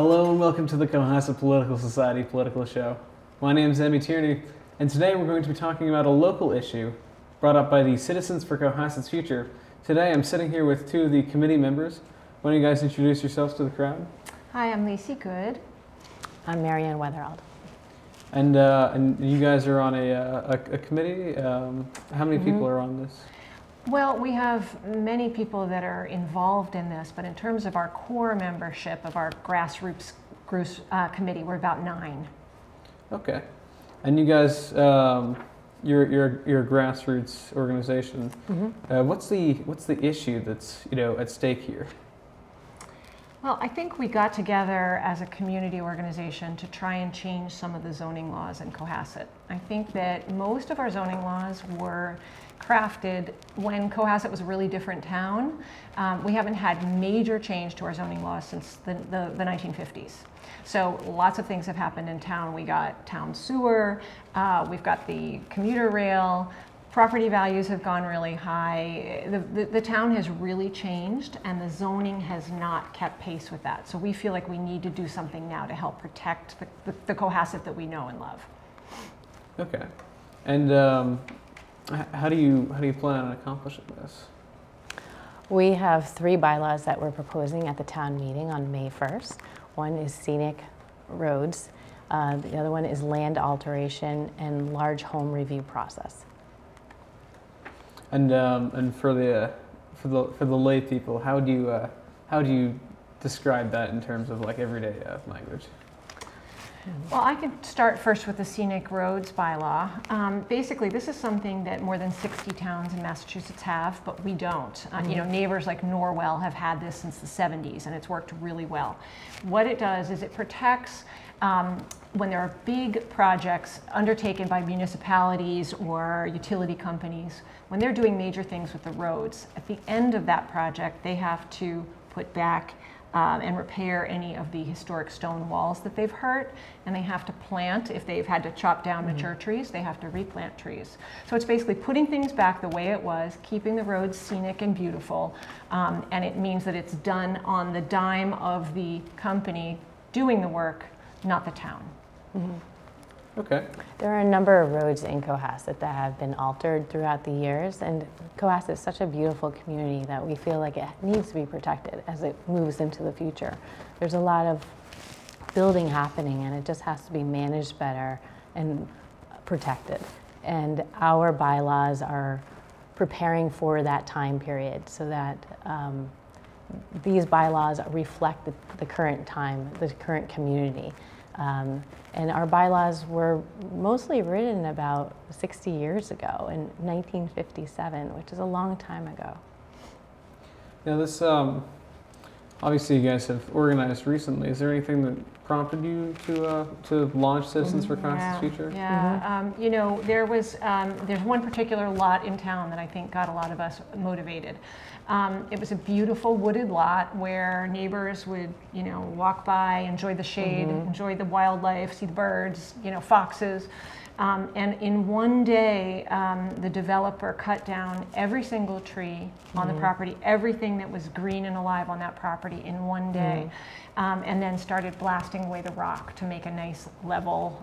Hello and welcome to the Cohasset Political Society Political Show. My name is Emmy Tierney, and today we're going to be talking about a local issue brought up by the Citizens for Cohasset's Future. Today I'm sitting here with two of the committee members. Why don't you guys introduce yourselves to the crowd? Hi, I'm Lacey Good. I'm Marianne Weatherald. And you guys are on a committee. How many people are on this? Well, we have many people that are involved in this, but in terms of our core membership of our grassroots committee, we're about 9. Okay. And you guys, you're a grassroots organization. What's the issue that's at stake here? Well, I think we got together as a community organization to try and change some of the zoning laws in Cohasset. I think that most of our zoning laws were crafted when Cohasset was a really different town. We haven't had major change to our zoning laws since the 1950s. So lots of things have happened in town. We got town sewer, we've got the commuter rail, property values have gone really high. The town has really changed and the zoning has not kept pace with that. So we feel like we need to do something now to help protect the Cohasset that we know and love. Okay. And how do you plan on accomplishing this? We have 3 bylaws that we're proposing at the town meeting on May 1st. One is scenic roads, the other one is land alteration and large home review process. And for the lay people, how do you describe that in terms of like everyday language? Well, I can start first with the scenic roads bylaw. Basically, this is something that more than 60 towns in Massachusetts have, but we don't. Neighbors like Norwell have had this since the 70s, and it's worked really well. What it does is it protects when there are big projects undertaken by municipalities or utility companies. When they're doing major things with the roads, at the end of that project, they have to put back and repair any of the historic stone walls that they've hurt, and they have to plant. If they've had to chop down mature trees, they have to replant trees. So it's basically putting things back the way it was, keeping the roads scenic and beautiful, and it means that it's done on the dime of the company doing the work, not the town. Okay. There are a number of roads in Cohasset that have been altered throughout the years, and Cohasset is such a beautiful community that we feel like it needs to be protected as it moves into the future. There's a lot of building happening, and it just has to be managed better and protected. And our bylaws are preparing for that time period so that these bylaws reflect the current time, the current community. And our bylaws were mostly written about 60 years ago in 1957, which is a long time ago. Now this, obviously you guys have organized recently. Is there anything that prompted you to launch Citizens for Cohasset's Future? Yeah, there's one particular lot in town that I think got a lot of us motivated. It was a beautiful wooded lot where neighbors would, walk by, enjoy the shade, enjoy the wildlife, see the birds, foxes. And in one day, the developer cut down every single tree on the property, everything that was green and alive on that property in one day, and then started blasting away the rock to make a nice level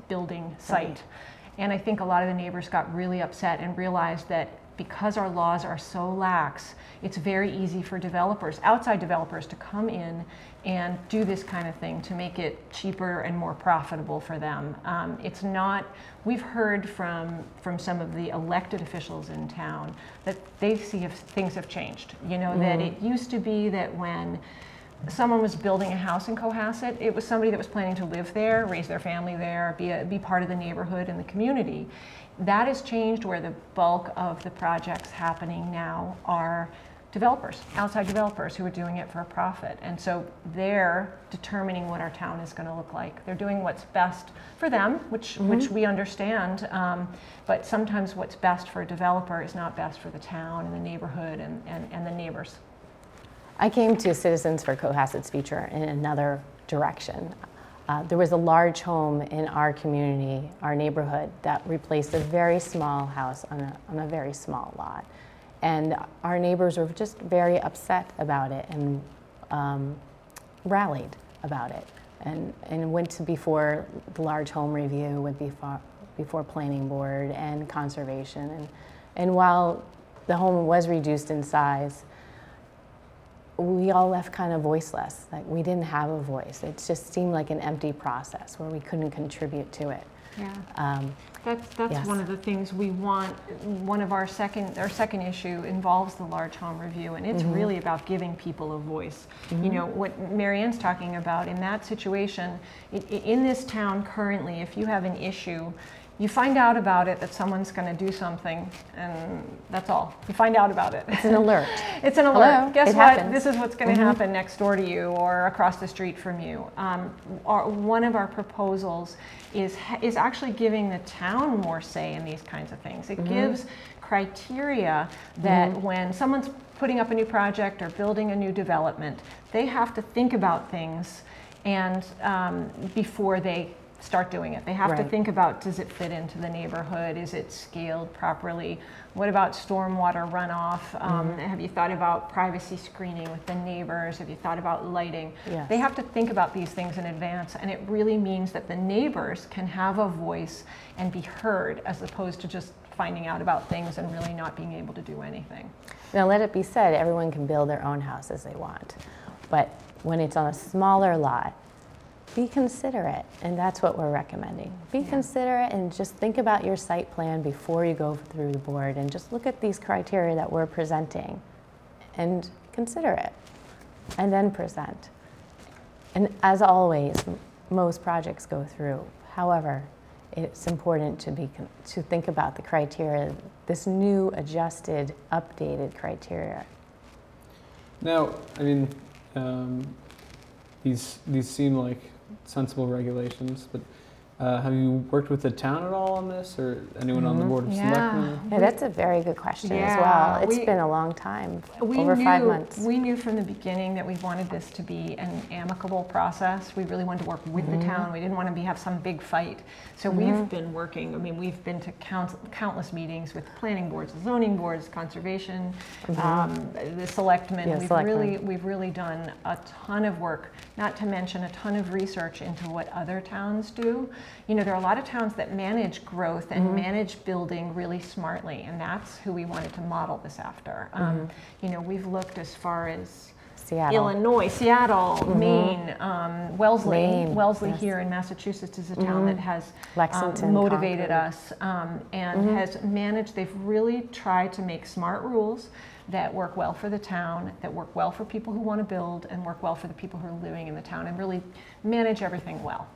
building site. And I think a lot of the neighbors got really upset and realized that because our laws are so lax, it's very easy for developers, outside developers, to come in and do this kind of thing to make it cheaper and more profitable for them. It's not, we've heard from some of the elected officials in town that they see if things have changed. That it used to be that when someone was building a house in Cohasset, it was somebody that was planning to live there, raise their family there, be part of the neighborhood and the community. That has changed, where the bulk of the projects happening now are developers, outside developers who are doing it for a profit. And so they're determining what our town is going to look like. They're doing what's best for them, which we understand, but sometimes what's best for a developer is not best for the town and the neighborhood and the neighbors. I came to Citizens for Cohasset's Future in another direction. There was a large home in our community, our neighborhood, that replaced a very small house on a very small lot. And our neighbors were just very upset about it and rallied about it, and went to before the large home review, went before planning board and conservation, and while the home was reduced in size, we all left kind of voiceless. Like, we didn't have a voice. It just seemed like an empty process where we couldn't contribute to it. Yeah. That's yes. one of the things we want. One of our second issue involves the large home review, and it's really about giving people a voice. You know, what Marianne's talking about in that situation, in this town currently, if you have an issue, you find out about it, that someone's going to do something, and that's all. You find out about it. It's an alert. It's an alert. Hello, Guess it what? happens. This is what's going to happen next door to you or across the street from you. One of our proposals is actually giving the town more say in these kinds of things. It gives criteria that when someone's putting up a new project or building a new development, they have to think about things and before they start doing it. They have to think about, does it fit into the neighborhood? Is it scaled properly? What about stormwater runoff? Have you thought about privacy screening with the neighbors? Have you thought about lighting? Yes. They have to think about these things in advance, and it really means that the neighbors can have a voice and be heard, as opposed to just finding out about things and really not being able to do anything. Now, let it be said, everyone can build their own house as they want, but when it's on a smaller lot, be considerate, and that's what we're recommending. Be considerate and just think about your site plan before you go through the board, and just look at these criteria that we're presenting and consider it, and then present. And as always, most projects go through. However, it's important to think about the criteria, this new adjusted, updated criteria. Now, I mean, these seem like sensible regulations, but have you worked with the town at all on this, or anyone on the board of selectmen? Yeah, that's a very good question as well. It's been a long time, over 5 months. We knew from the beginning that we wanted this to be an amicable process. We really wanted to work with the town. We didn't want to have some big fight. So we've been working, I mean, we've been to countless meetings with planning boards, zoning boards, conservation, the selectmen. Yeah, we've really done a ton of work, not to mention a ton of research into what other towns do. You know, there are a lot of towns that manage growth and manage building really smartly, and that's who we wanted to model this after. You know, we've looked as far as Seattle. Illinois, Seattle, Maine, Wellesley. Yes. Here in Massachusetts is a town that has Lexington, motivated Concord. us and has managed. They've really tried to make smart rules that work well for the town, that work well for people who want to build, and work well for the people who are living in the town, and really manage everything well.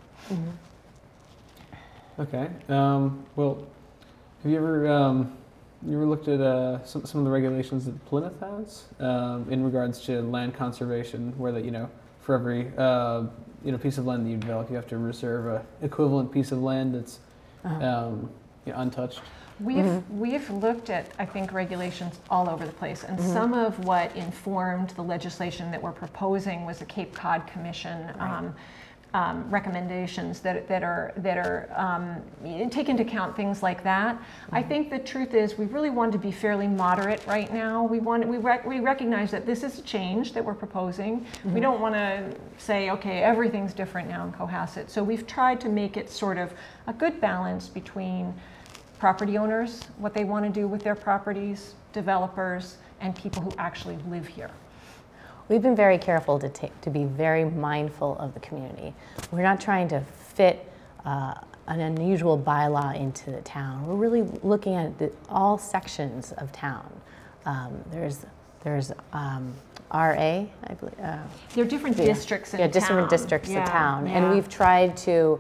Okay. Well, have you ever looked at some of the regulations that Plymouth has in regards to land conservation, where that, you know, for every piece of land that you develop, you have to reserve a equivalent piece of land that's untouched? We've looked at, I think, regulations all over the place, and some of what informed the legislation that we're proposing was the Cape Cod Commission recommendations that take into account things like that. I think the truth is we really want to be fairly moderate right now. We recognize that this is a change that we're proposing. We don't want to say, okay, everything's different now in Cohasset. So we've tried to make it sort of a good balance between property owners, what they want to do with their properties, developers, and people who actually live here. We've been very careful to be very mindful of the community. We're not trying to fit an unusual bylaw into the town. We're really looking at all sections of town. There's RA, I believe. There are different districts in town. Different districts of town, yeah. and we've tried to.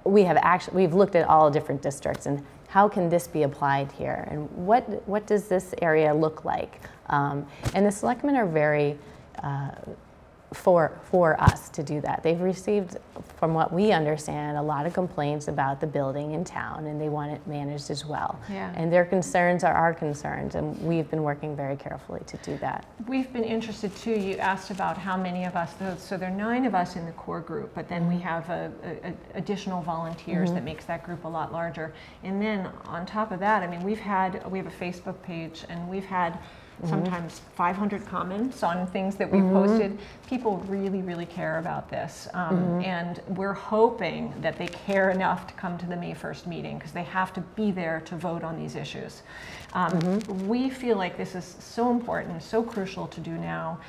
We've looked at all different districts and how can this be applied here, and what does this area look like? And the selectmen are very for us to do that. They've received, from what we understand, a lot of complaints about the building in town, and they want it managed as well. Yeah. And their concerns are our concerns, and we've been working very carefully to do that. We've been interested too. You asked about how many of us, so there are 9 of us in the core group, but then we have additional volunteers that makes that group a lot larger. And then on top of that, I mean, we have a Facebook page, and we've had sometimes 500 comments on things that we posted. People really, really care about this. And we're hoping that they care enough to come to the May 1st meeting, because they have to be there to vote on these issues. We feel like this is so important, so crucial to do now.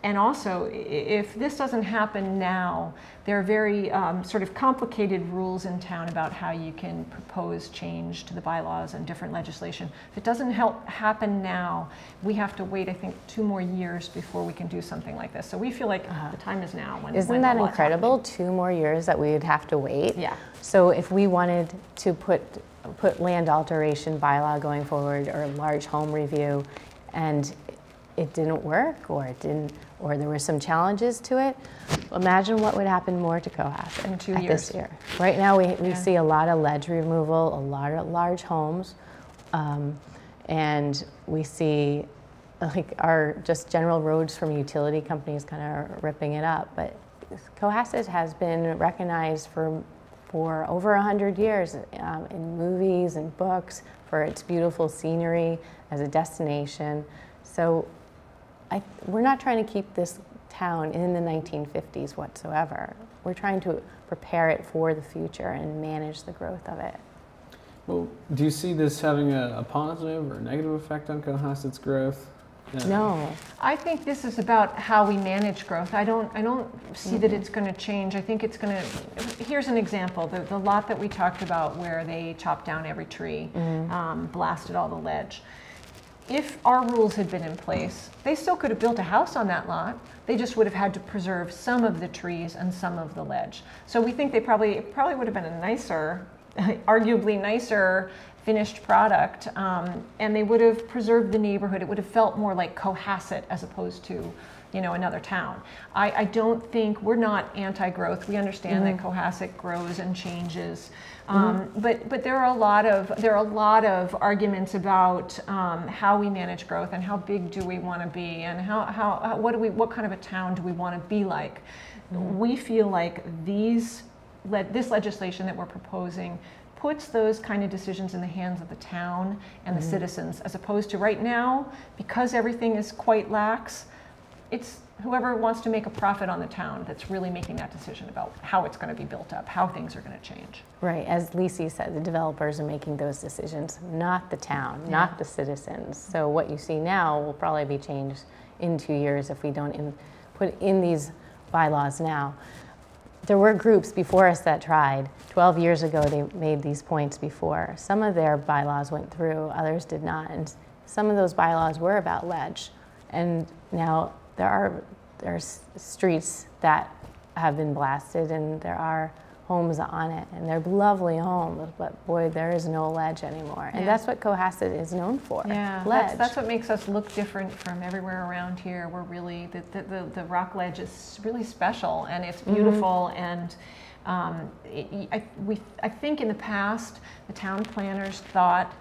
And also, if this doesn't happen now, there are very sort of complicated rules in town about how you can propose change to the bylaws and different legislation. If it doesn't happen now, we have to wait, I think, 2 more years before we can do something like this. So we feel like the time is now. Isn't that incredible? 2 more years that we would have to wait? Yeah. So if we wanted to put land alteration bylaw going forward, or large home review, and it didn't work, or there were some challenges to it, imagine what would happen more to Cohasset in 2 years. This year. Right now we see a lot of ledge removal, a lot of large homes, and we see like our just general roads from utility companies kind of ripping it up. But Cohasset has been recognized for over 100 years in movies and books for its beautiful scenery as a destination. So we're not trying to keep this town in the 1950s whatsoever. We're trying to prepare it for the future and manage the growth of it. Well, do you see this having a positive or negative effect on Cohasset's growth? No. I think this is about how we manage growth. I don't see that it's going to change. I think it's going to. Here's an example: the lot that we talked about, where they chopped down every tree, blasted all the ledge. If our rules had been in place, they still could have built a house on that lot. They just would have had to preserve some of the trees and some of the ledge. So we think it probably would have been a nicer, arguably nicer finished product, and they would have preserved the neighborhood. It would have felt more like Cohasset as opposed to, another town. I don't think, we're not anti-growth. We understand that Cohasset grows and changes, but there are a lot of arguments about how we manage growth and how big do we want to be, and what kind of a town do we want to be like. We feel like this legislation that we're proposing puts those kind of decisions in the hands of the town and the citizens, as opposed to right now, because everything is quite lax, it's whoever wants to make a profit on the town that's really making that decision about how it's going to be built up, how things are going to change. Right, as Lisi said, the developers are making those decisions, not the town, not the citizens. So what you see now will probably be changed in 2 years if we don't put in these bylaws now. There were groups before us that tried. 12 years ago, they made these points before. Some of their bylaws went through, others did not. And some of those bylaws were about ledge. And now there are streets that have been blasted, and there are homes on it, and they're lovely homes, but boy, there is no ledge anymore. And that's what Cohasset is known for, ledge. That's what makes us look different from everywhere around here. We're really, the rock ledge is really special, and it's beautiful, and I think in the past, the town planners thought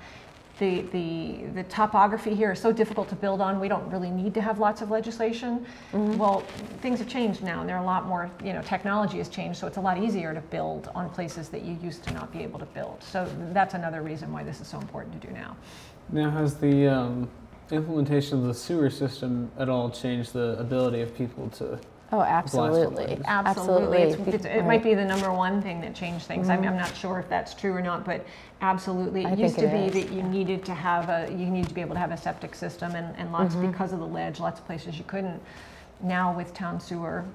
the topography here is so difficult to build on, we don't really need to have lots of legislation. Well, things have changed now, and there are a lot more, technology has changed, so it's a lot easier to build on places that you used to not be able to build. So that's another reason why this is so important to do now. Now, has the implementation of the sewer system at all changed the ability of people to? Oh, absolutely. Absolutely. It might be the #1 thing that changed things. I mean, I'm not sure if that's true or not, but absolutely. It used to be that you needed to be able to have a septic system, and lots, because of the ledge, lots of places you couldn't. Now with town sewer,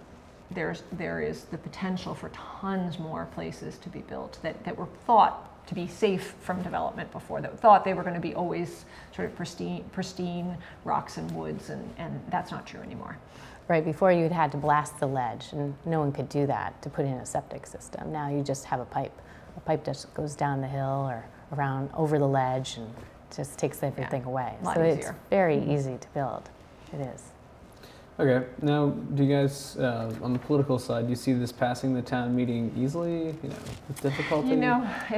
there is the potential for tons more places to be built that were thought to be safe from development before, that thought they were going to be always sort of pristine rocks and woods, and that's not true anymore. Right, before you'd had to blast the ledge, and no one could do that to put in a septic system. Now you just have a pipe just goes down the hill or around over the ledge, and just takes everything away. So it's very easy to build. It is. Okay, now do you guys, on the political side, do you see this passing the town meeting easily, with difficulty?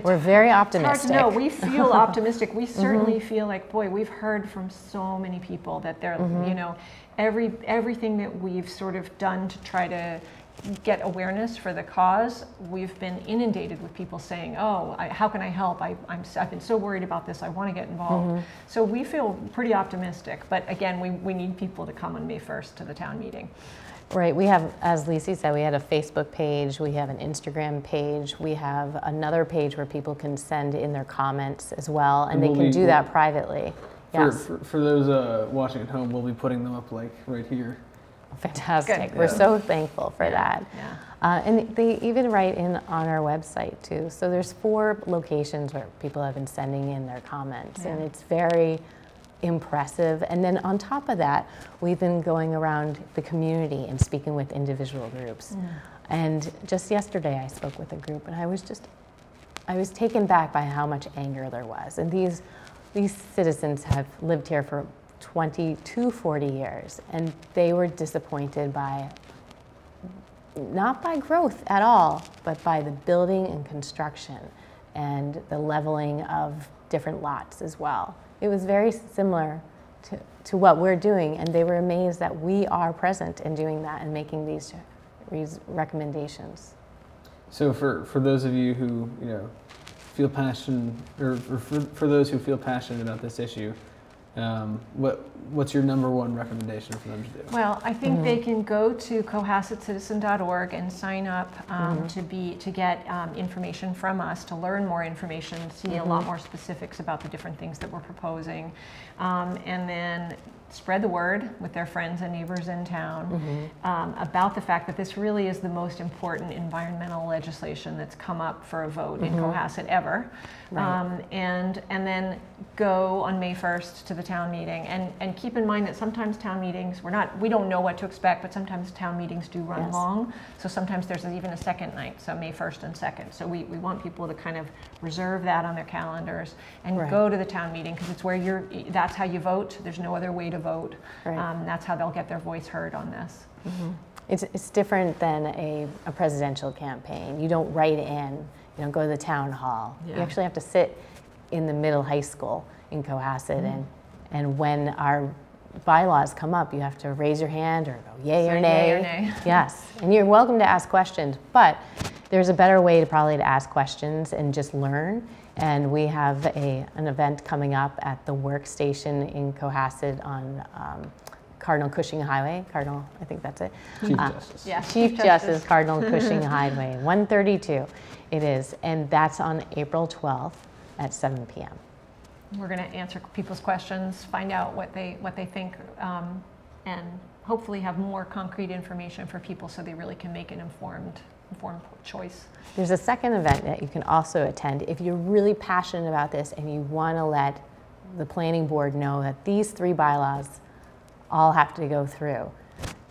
We're very optimistic. It's hard to know. We feel optimistic. We certainly feel like, boy, we've heard from so many people that they're, everything that we've sort of done to try to get awareness for the cause. We've been inundated with people saying, oh, how can I help? I've been so worried about this, I want to get involved. So we feel pretty optimistic, but again, we need people to come on May 1st to the town meeting. Right, we have, as Lisi said, we had a Facebook page, we have an Instagram page, we have another page where people can send in their comments as well, and they can do that privately. Yes. For those watching at home, we'll be putting them up like right here. Fantastic. Good. We're so thankful for that. Yeah. And they even write in on our website too. So there's 4 locations where people have been sending in their comments, and it's very impressive. And then on top of that, we've been going around the community and speaking with individual groups. And just yesterday I spoke with a group, and I was taken back by how much anger there was. And these citizens have lived here for 20 to 40 years, and they were disappointed by, not by growth at all, but by the building and construction and the leveling of different lots as well. It was very similar to what we're doing, and they were amazed that we are present in doing that and making these recommendations. So for those of you who feel passionate, or for those who feel passionate about this issue, what's your #1 recommendation for them to do? Well, I think they can go to cohassetscitizen.org and sign up to get information from us, to learn more information, see a lot more specifics about the different things that we're proposing, and then spread the word with their friends and neighbors in town about the fact that this really is the most important environmental legislation that's come up for a vote in Cohasset ever. Right. And then go on May 1st to the town meeting, and keep in mind that sometimes town meetings, we don't know what to expect, but sometimes town meetings do run long, so sometimes there's even a second night, so May 1st and 2nd. So we want people to kind of reserve that on their calendars and go to the town meeting, because it's where that's how you vote. There's no other way to vote. Right. That's how they'll get their voice heard on this. It's different than a presidential campaign. You don't write in, you don't go to the town hall. You actually have to sit in the middle high school in Cohasset, and when our bylaws come up, you have to raise your hand or go yay or nay. Yay or nay. Yes, and you're welcome to ask questions, but there's a better way probably to ask questions and just learn. And we have an event coming up at the workstation in Cohasset on Cardinal Cushing Highway. Cardinal, I think that's it. Chief Justice. Yeah, Chief Justice Cardinal Cushing Highway, 132 it is. And that's on April 12th at 7 p.m. We're going to answer people's questions, find out what they think, and hopefully have more concrete information for people so they really can make an informed choice. There's a second event that you can also attend if you're really passionate about this and you want to let the planning board know that these 3 bylaws all have to go through.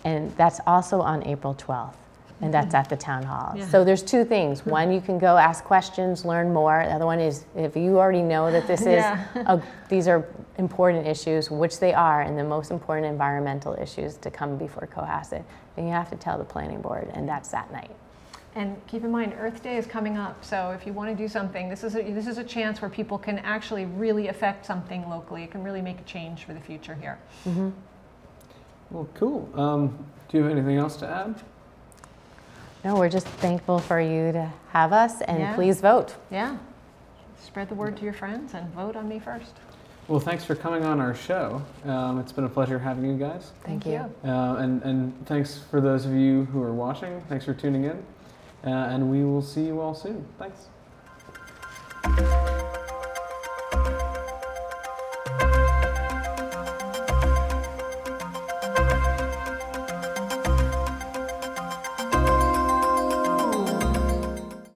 And that's also on April 12th, and that's at the town hall. Yeah. So there's 2 things. One, you can go ask questions, learn more. The other one is if you already know that this is these are important issues, which they are, and the most important environmental issues to come before Cohasset, then you have to tell the planning board, and that's that night. And keep in mind, Earth Day is coming up, so if you want to do something, this is a chance where people can actually really affect something locally. It can really make a change for the future here. Well, cool. Do you have anything else to add? No, we're just thankful for you to have us, and please vote. Yeah. Spread the word to your friends and vote on May 1st. Well, thanks for coming on our show. It's been a pleasure having you guys. Thank you. And thanks for those of you who are watching. Thanks for tuning in. And we will see you all soon. Thanks.